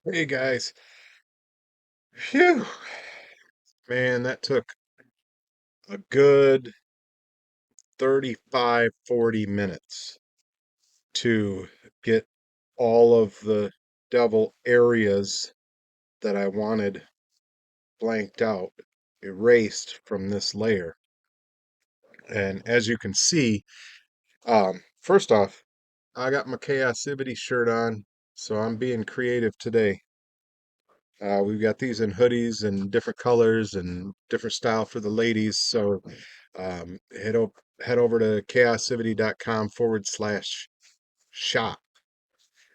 Hey guys. Phew. Man, that took a good 35, 40 minutes to get all of the devil areas that I wanted blanked out, erased from this layer. And as you can see, first off, I got my Kaosivity shirt on, so I'm being creative today. We've got these in hoodies and different colors and different style for the ladies. So head over to chaosivity.com/shop.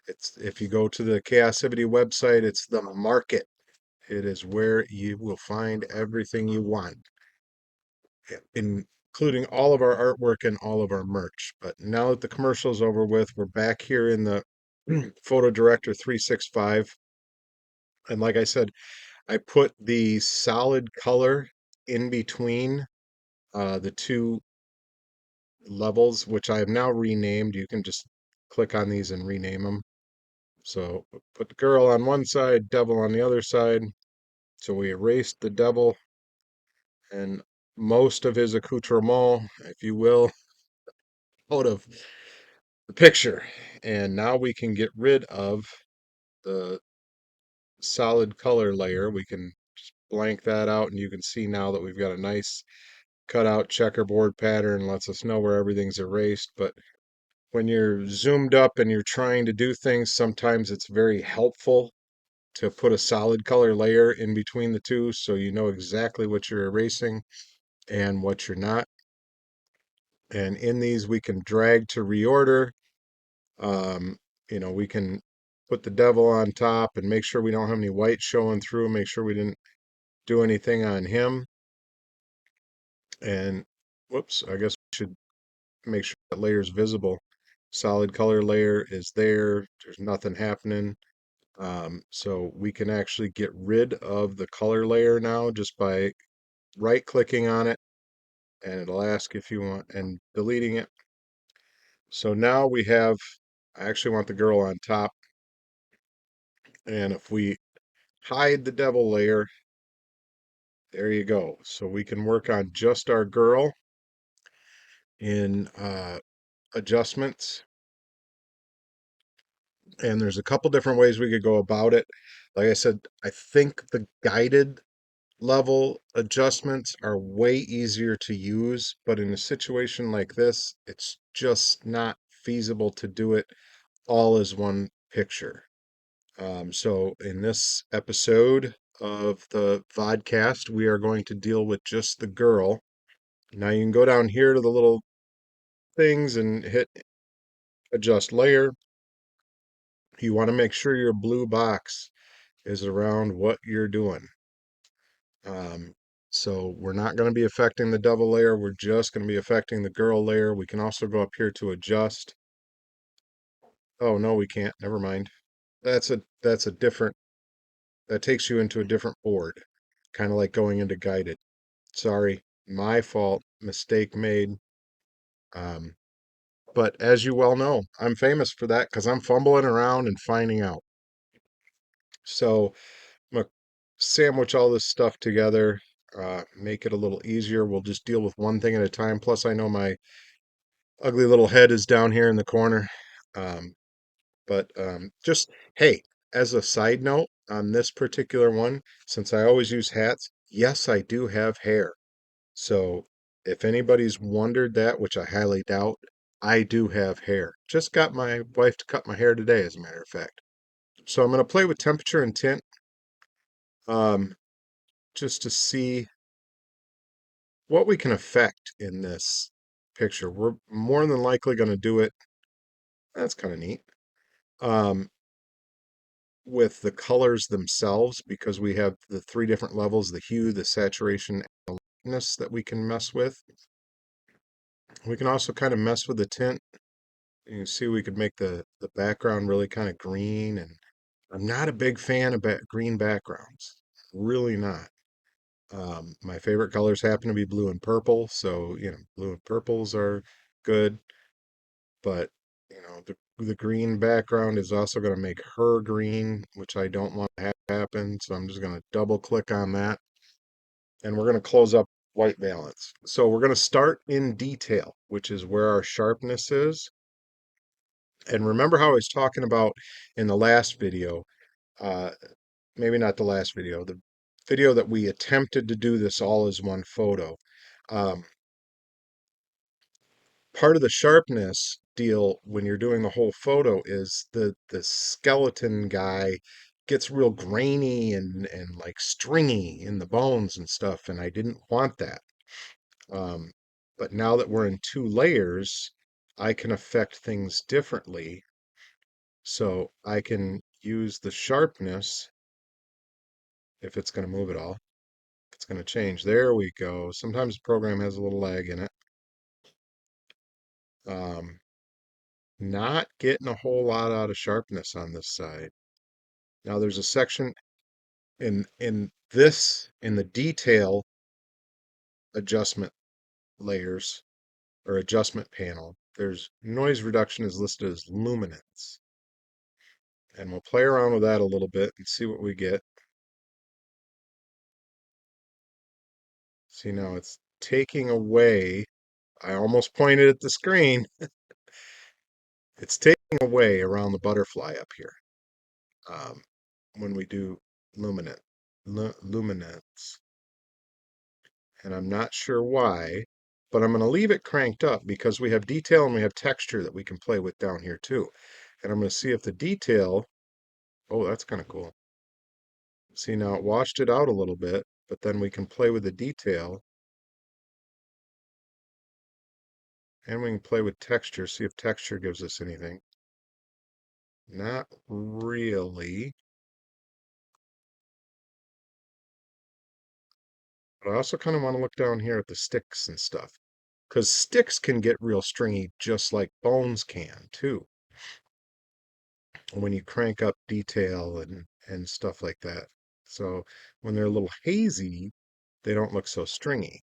It's if you go to the Chaosivity website, it's the market. It is where you will find everything you want, including all of our artwork and all of our merch. But now that the commercial is over with, we're back here in the PhotoDirector365. And like I said, I put the solid color in between the two levels, which I have now renamed. You can just click on these and rename them. So put the girl on one side, devil on the other side. So we erased the devil and most of his accoutrement, if you will, out of the picture. And now we can get rid of the solid color layer. We can just blank that out, and you can see now that we've got a nice cutout checkerboard pattern. Lets us know where everything's erased. But when you're zoomed up and you're trying to do things, sometimes it's very helpful to put a solid color layer in between the two so you know exactly what you're erasing and what you're not. And in these, we can drag to reorder. Um, we can put the devil on top and make sure we don't have any white showing through, make sure we didn't do anything on him. And whoops, I guess we should make sure that layer is visible. Solid color layer is there. There's nothing happening. So we can actually get rid of the color layer now just by right clicking on it, and it'll ask if you want, and deleting it. So now we have, I actually want the girl on top. And if we hide the devil layer, there you go. So we can work on just our girl in adjustments. And there's a couple different ways we could go about it. Like I said, I think the guided level adjustments are way easier to use, but in a situation like this, it's just not feasible to do it all as one picture. So in this episode of the vodcast, we are going to deal with just the girl. Now you can go down here to the little things and hit adjust layer. You want to make sure your blue box is around what you're doing. Um, so we're not going to be affecting the devil layer. We're just going to be affecting the girl layer. We can also go up here to adjust. Oh, no, we can't. Never mind. That's a different, that takes you into a different board, kind of like going into guided. Sorry, my fault, mistake made. Um, but as you well know, I'm famous for that because I'm fumbling around and finding out. So I'm gonna sandwich all this stuff together, make it a little easier. We'll just deal with one thing at a time. Plus, I know my ugly little head is down here in the corner. Um, but just, hey, as a side note on this particular one, since I always use hats, yes, I do have hair. So if anybody's wondered that, which I highly doubt, I do have hair. Just got my wife to cut my hair today, as a matter of fact. So I'm going to play with temperature and tint um, just to see what we can affect in this picture. We're more than likely going to do it. That's kind of neat. Um, with the colors themselves, because we have the three different levels, the hue, the saturation, and the lightness that we can mess with. We can also kind of mess with the tint. You can see we could make the background really kind of green, and I'm not a big fan of green backgrounds. Really not. My favorite colors happen to be blue and purple, so blue and purples are good, but the green background is also going to make her green, which I don't want to happen. So I'm just going to double click on that and we're going to close up white balance. So we're going to start in detail, which is where our sharpness is. And remember how I was talking about in the last video, uh, maybe not the last video, the video that we attempted to do this all as one photo. Um, Part of the sharpness deal when you're doing the whole photo is the skeleton guy gets real grainy and like stringy in the bones and stuff, and I didn't want that. Um, but now that we're in two layers, I can affect things differently. So I can use the sharpness if it's going to move at all. It's going to change. There we go. Sometimes the program has a little lag in it. Um, Not getting a whole lot out of sharpness on this side. Now there's a section in the detail adjustment layers or adjustment panel. There's noise reduction is listed as luminance. And we'll play around with that a little bit and see what we get. See now it's taking away, I almost pointed at the screen. It's taking away around the butterfly up here when we do luminance. And I'm not sure why, but I'm going to leave it cranked up because we have detail and we have texture that we can play with down here too. And I'm going to see if the detail, oh, that's kind of cool. See now it washed it out a little bit, but then we can play with the detail and we can play with texture, see if texture gives us anything. Not really. But I also kind of want to look down here at the sticks and stuff. Because sticks can get real stringy just like bones can too. When you crank up detail and stuff like that. So when they're a little hazy, they don't look so stringy.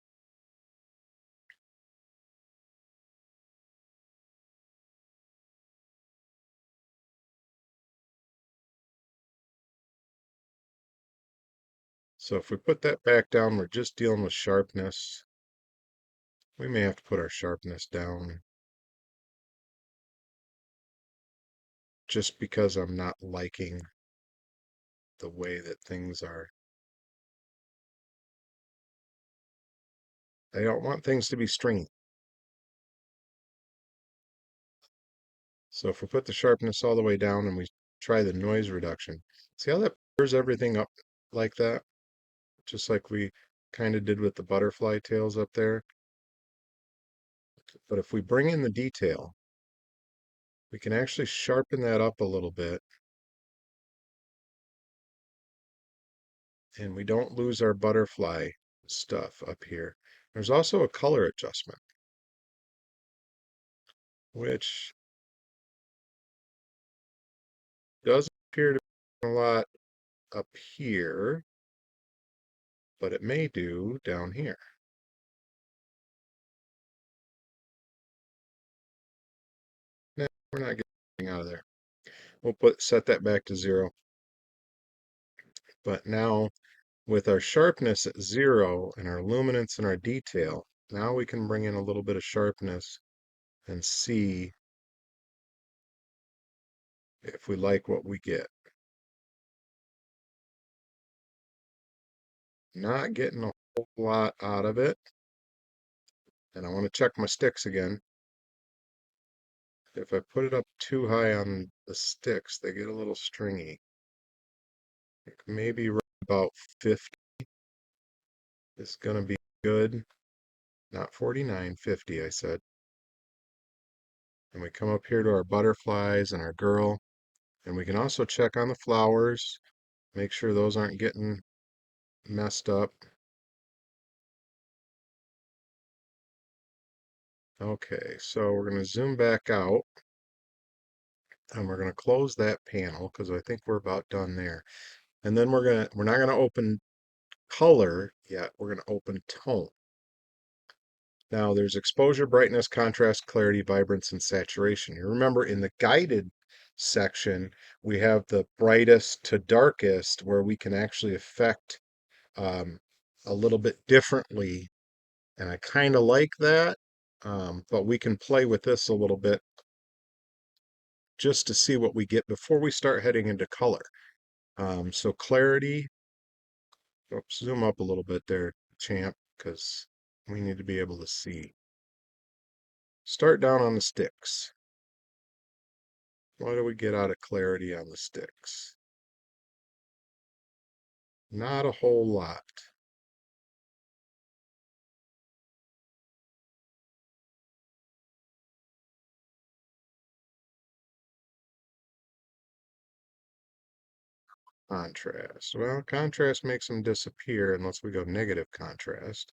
So if we put that back down, we're just dealing with sharpness. We may have to put our sharpness down just because I'm not liking the way that things are. I don't want things to be stringy. So if we put the sharpness all the way down and we try the noise reduction, see how that blurs everything up like that? Just like we kind of did with the butterfly tails up there. But if we bring in the detail, we can actually sharpen that up a little bit. And we don't lose our butterfly stuff up here. There's also a color adjustment, which doesn't appear to be a lot up here, but it may do down here. No, we're not getting out of there. We'll set that back to 0. But now with our sharpness at 0 and our luminance and our detail, now we can bring in a little bit of sharpness and see if we like what we get. Not getting a whole lot out of it. And I want to check my sticks again. If I put it up too high on the sticks, they get a little stringy. Maybe right about 50 is going to be good. Not 49, 50, I said. And we come up here to our butterflies and our girl. And we can also check on the flowers, make sure those aren't getting messed up. Okay, so we're going to zoom back out. And we're going to close that panel because I think we're about done there. And then we're not going to open color yet. We're going to open tone. Now there's exposure, brightness, contrast, clarity, vibrance, and saturation. You remember in the guided section, we have the brightest to darkest where we can actually affect um, a little bit differently. And I kind of like that, but we can play with this a little bit just to see what we get before we start heading into color. So clarity, oops, zoom up a little bit there, champ, because we need to be able to see. Start down on the sticks. What do we get out of clarity on the sticks? Not a whole lot. Contrast. Well, contrast makes them disappear unless we go negative contrast,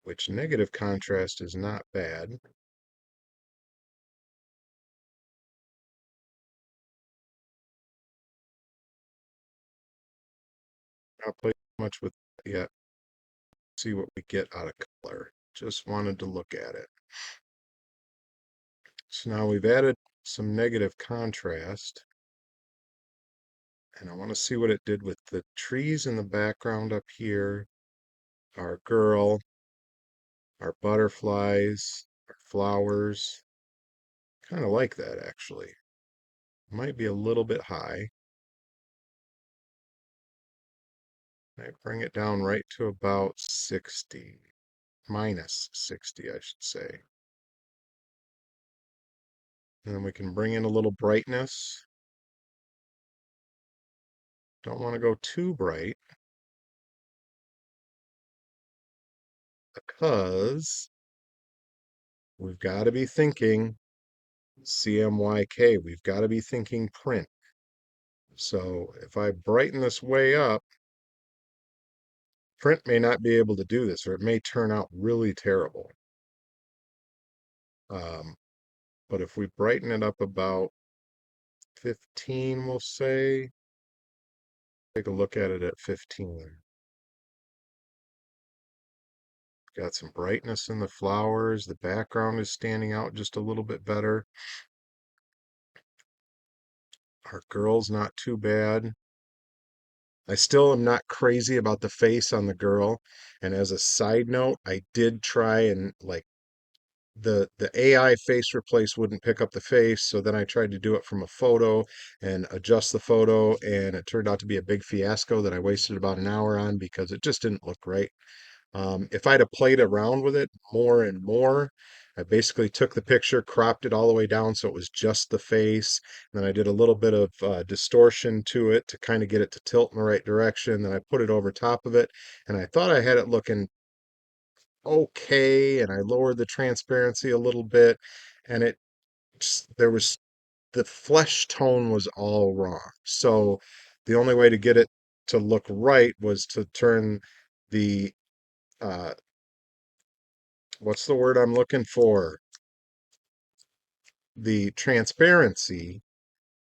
which negative contrast is not bad. Not play much with that yet. See what we get out of color. Just wanted to look at it. So now we've added some negative contrast, and I want to see what it did with the trees in the background up here, our girl, our butterflies, our flowers. Kind of like that actually. Might be a little bit high. I bring it down right to about 60, minus 60, I should say. And then we can bring in a little brightness. Don't want to go too bright because we've got to be thinking CMYK. We've got to be thinking print. So if I brighten this way up, print may not be able to do this, or it may turn out really terrible. Um, but if we brighten it up about 15, we'll say, take a look at it at 15. Got some brightness in the flowers. The background is standing out just a little bit better. Our girl's not too bad. I still am not crazy about the face on the girl. And as a side note, I did try and like the AI face replace wouldn't pick up the face, so then I tried to do it from a photo and adjust the photo, and it turned out to be a big fiasco that I wasted about an hour on because it just didn't look right. If I'd have played around with it more and more, I basically took the picture, cropped it all the way down so it was just the face. And then I did a little bit of distortion to it to kind of get it to tilt in the right direction. Then I put it over top of it, and I thought I had it looking okay. And I lowered the transparency a little bit, and it just, there was the flesh tone was all wrong. So the only way to get it to look right was to turn the uh, what's the word I'm looking for? The transparency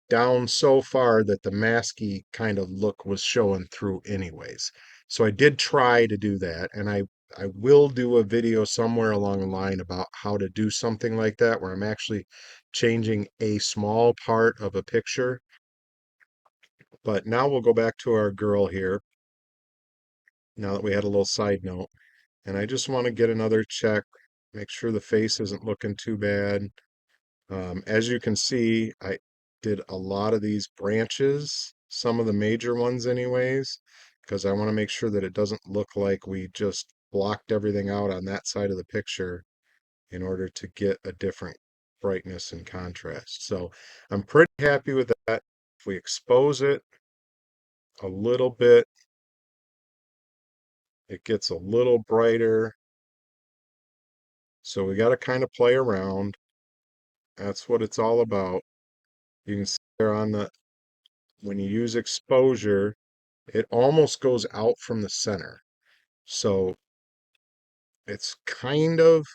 down so far that the masky kind of look was showing through anyways. So I did try to do that, and I will do a video somewhere along the line about how to do something like that where I'm actually changing a small part of a picture. But now we'll go back to our girl here now that we had a little side note. And I just want to get another check, make sure the face isn't looking too bad. As you can see, I did a lot of these branches, some of the major ones anyways, because I want to make sure that it doesn't look like we just blocked everything out on that side of the picture in order to get a different brightness and contrast. So I'm pretty happy with that. If we expose it a little bit, it gets a little brighter. So we got to kind of play around. That's what it's all about. You can see there on the, when you use exposure, it almost goes out from the center. So it's kind of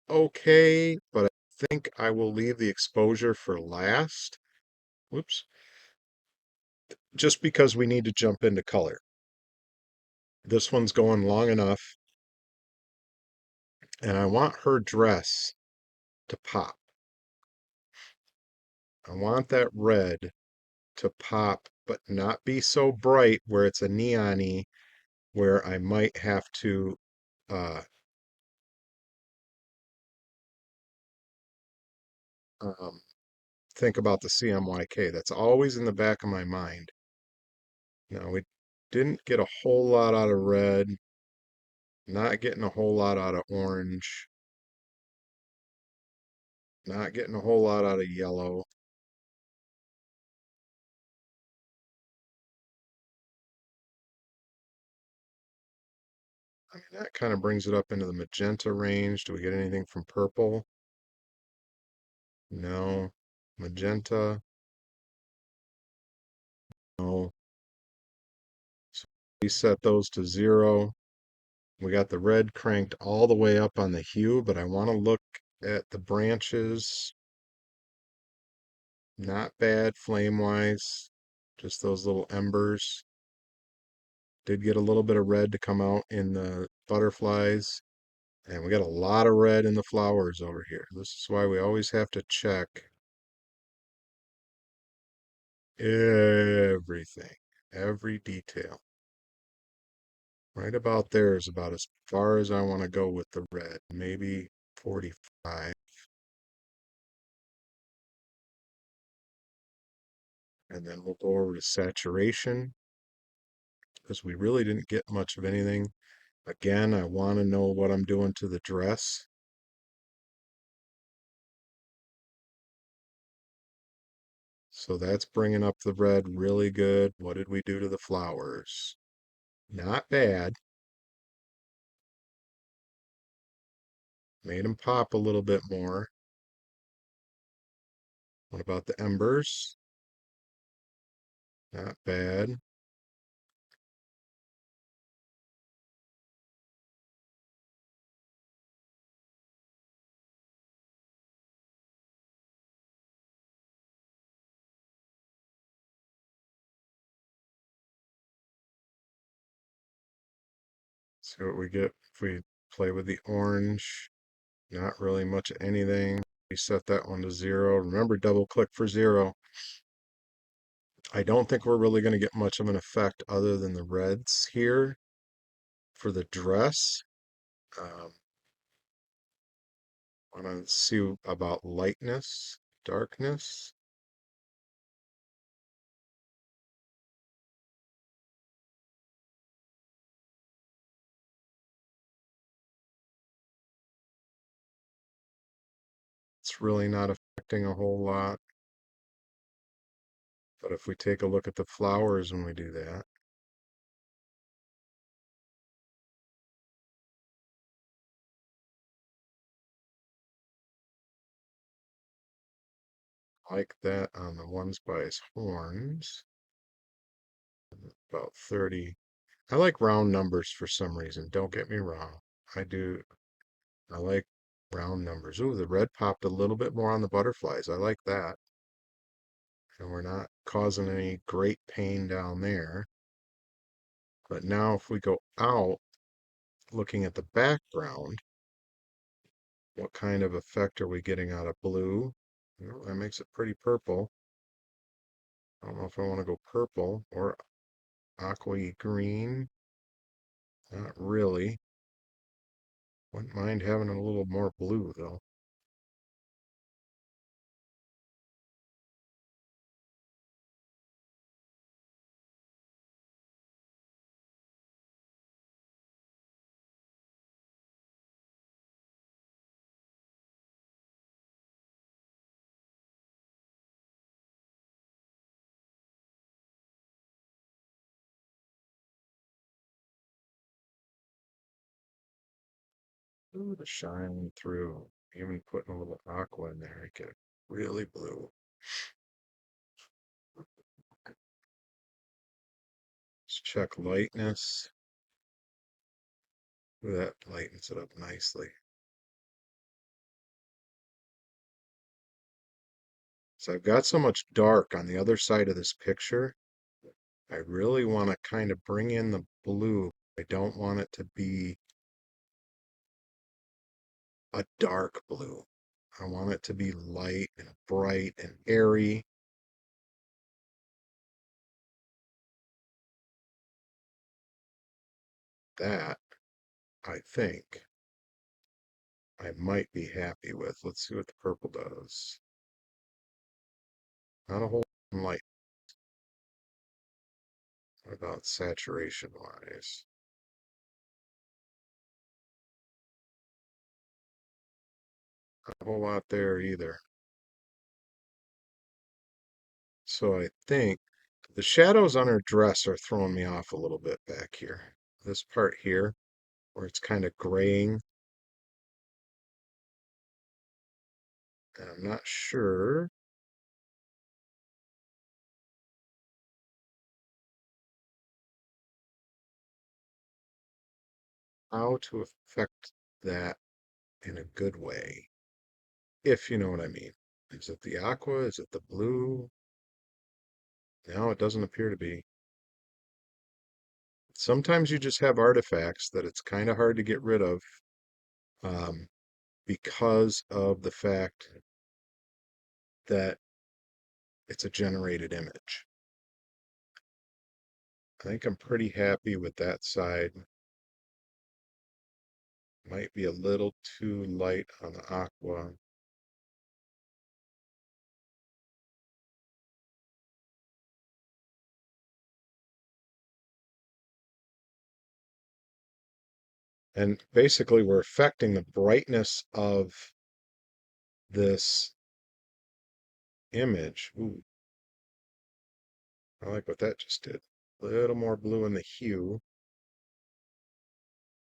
okay, but I think I will leave the exposure for last. Whoops. Just because we need to jump into color. This one's going long enough. And I want her dress to pop. I want that red to pop, but not be so bright where it's a neon-y, where I might have to uh, um, think about the CMYK. That's always in the back of my mind. Now, we didn't get a whole lot out of red, not getting a whole lot out of orange, not getting a whole lot out of yellow. I mean, that kind of brings it up into the magenta range. Do we get anything from purple? No. Magenta? No. So we set those to 0. We got the red cranked all the way up on the hue, but I want to look at the branches. Not bad flame-wise. Just those little embers. Did get a little bit of red to come out in the butterflies. And we got a lot of red in the flowers over here. This is why we always have to check everything, every detail. Right about there is about as far as I want to go with the red. Maybe 45. And then we'll go over to saturation because we really didn't get much of anything. Again, I want to know what I'm doing to the dress. So that's bringing up the red really good. What did we do to the flowers? Not bad. Made them pop a little bit more. What about the embers? Not bad. See what we get if we play with the orange. Not really much of anything. We set that one to 0. Remember, double click for 0. I don't think we're really going to get much of an effect other than the reds here for the dress. I want to see about lightness, darkness. It's really not affecting a whole lot. But if we take a look at the flowers when we do that, like that on the ones by his horns, about 30. I like round numbers for some reason. Don't get me wrong. I do. I like round numbers. Ooh, the red popped a little bit more on the butterflies. I like that. And we're not causing any great pain down there. But now if we go out, looking at the background, what kind of effect are we getting out of blue? Well, that makes it pretty purple. I don't know if I want to go purple or aqua green. Not really. Wouldn't mind having a little more blue though. Ooh, the shine through. Even putting a little aqua in there, I get it really blue. Let's check lightness. Ooh, that lightens it up nicely. So I've got so much dark on the other side of this picture. I really want to kind of bring in the blue. I don't want it to be a dark blue. I want it to be light and bright and airy. That, I think, I might be happy with. Let's see what the purple does. Not a whole lot of light. What about saturation wise? Not a whole lot there either. So I think the shadows on her dress are throwing me off a little bit back here. This part here, where it's kind of graying, and I'm not sure how to affect that in a good way, if you know what I mean. Is it the aqua? Is it the blue? No, it doesn't appear to be. Sometimes you just have artifacts that it's kind of hard to get rid of um, because of the fact that it's a generated image. I think I'm pretty happy with that side. Might be a little too light on the aqua. And basically we're affecting the brightness of this image. Ooh, I like what that just did. A little more blue in the hue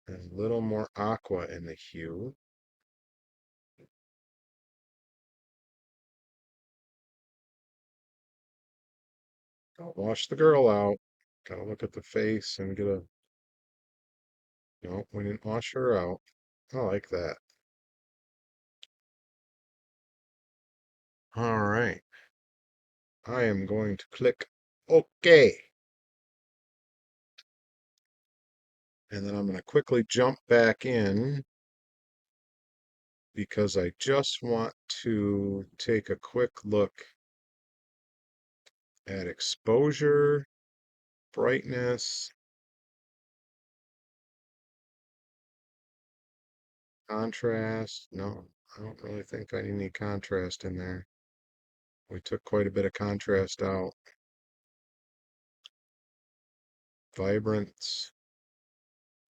and a little more aqua in the hue. Don't wash the girl out. Gotta look at the face and get a... No, we didn't wash her out. I like that. All right. I am going to click OK. And then I'm going to quickly jump back in because I just want to take a quick look at exposure, brightness, contrast. No, I don't really think I need any contrast in there. We took quite a bit of contrast out. Vibrance.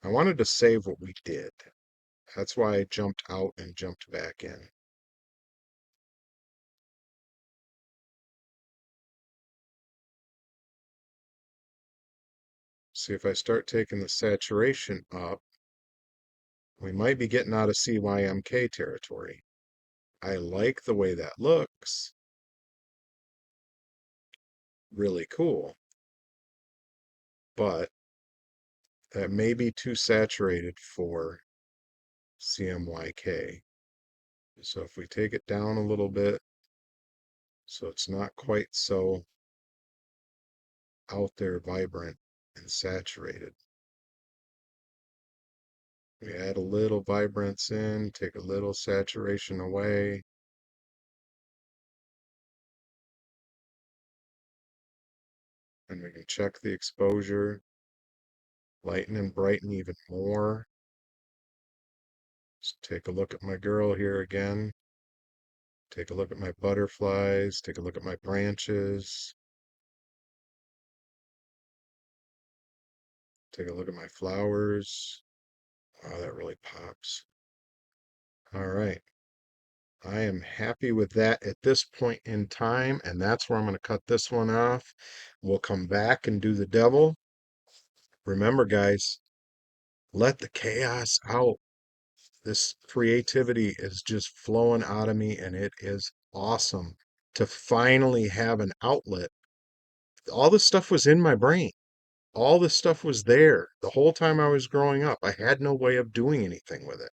I wanted to save what we did. That's why I jumped out and jumped back in. See, if I start taking the saturation up, we might be getting out of CYMK territory. I like the way that looks. Really cool. But that may be too saturated for CMYK. So if we take it down a little bit, so it's not quite so out there vibrant and saturated. We add a little vibrance in, take a little saturation away. And we can check the exposure, lighten and brighten even more. Just take a look at my girl here again. Take a look at my butterflies, take a look at my branches. Take a look at my flowers. Wow, that really pops. All right. I am happy with that at this point in time, and that's where I'm going to cut this one off. We'll come back and do the devil. Remember, guys, let the chaos out. This creativity is just flowing out of me, and it is awesome to finally have an outlet. All this stuff was in my brain. All this stuff was there the whole time I was growing up. I had no way of doing anything with it.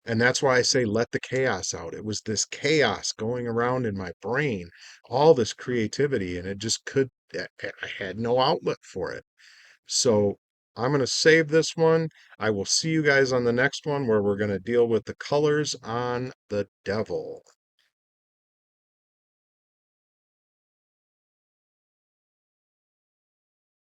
And that's why I say let the chaos out. It was this chaos going around in my brain, all this creativity, and it just I had no outlet for it. So I'm going to save this one. I will see you guys on the next one where we're going to deal with the colors on the devil.